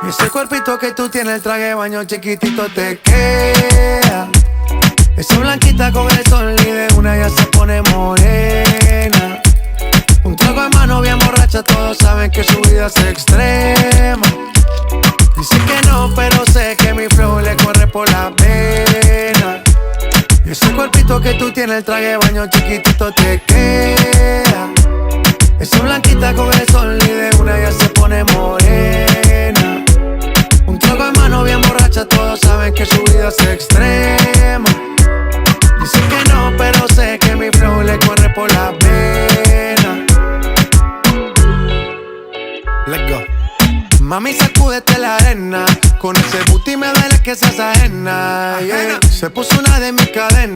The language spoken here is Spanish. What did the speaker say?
Y ese cuerpito que tú tienes, el traje de baño chiquitito te queda. Esa blanquita con el sol y de una ya se pone morena. Un trago de mano bien borracha, todos saben que su vida es extrema. Dice que no, pero sé que mi flow le corre por la vena. Y ese cuerpito que tú tienes, el traje de baño chiquitito te queda. Esa blanquita con el sol y de una ya se pone morena. Un trago de mano bien borracha, todos saben que su vida es extrema. Dice que no, pero sé que mi flow le corre por la vena. Let's go. Mami, sacúdete la arena. Con ese booty me duele que seas ajena, yeah. Se puso una de mis cadenas.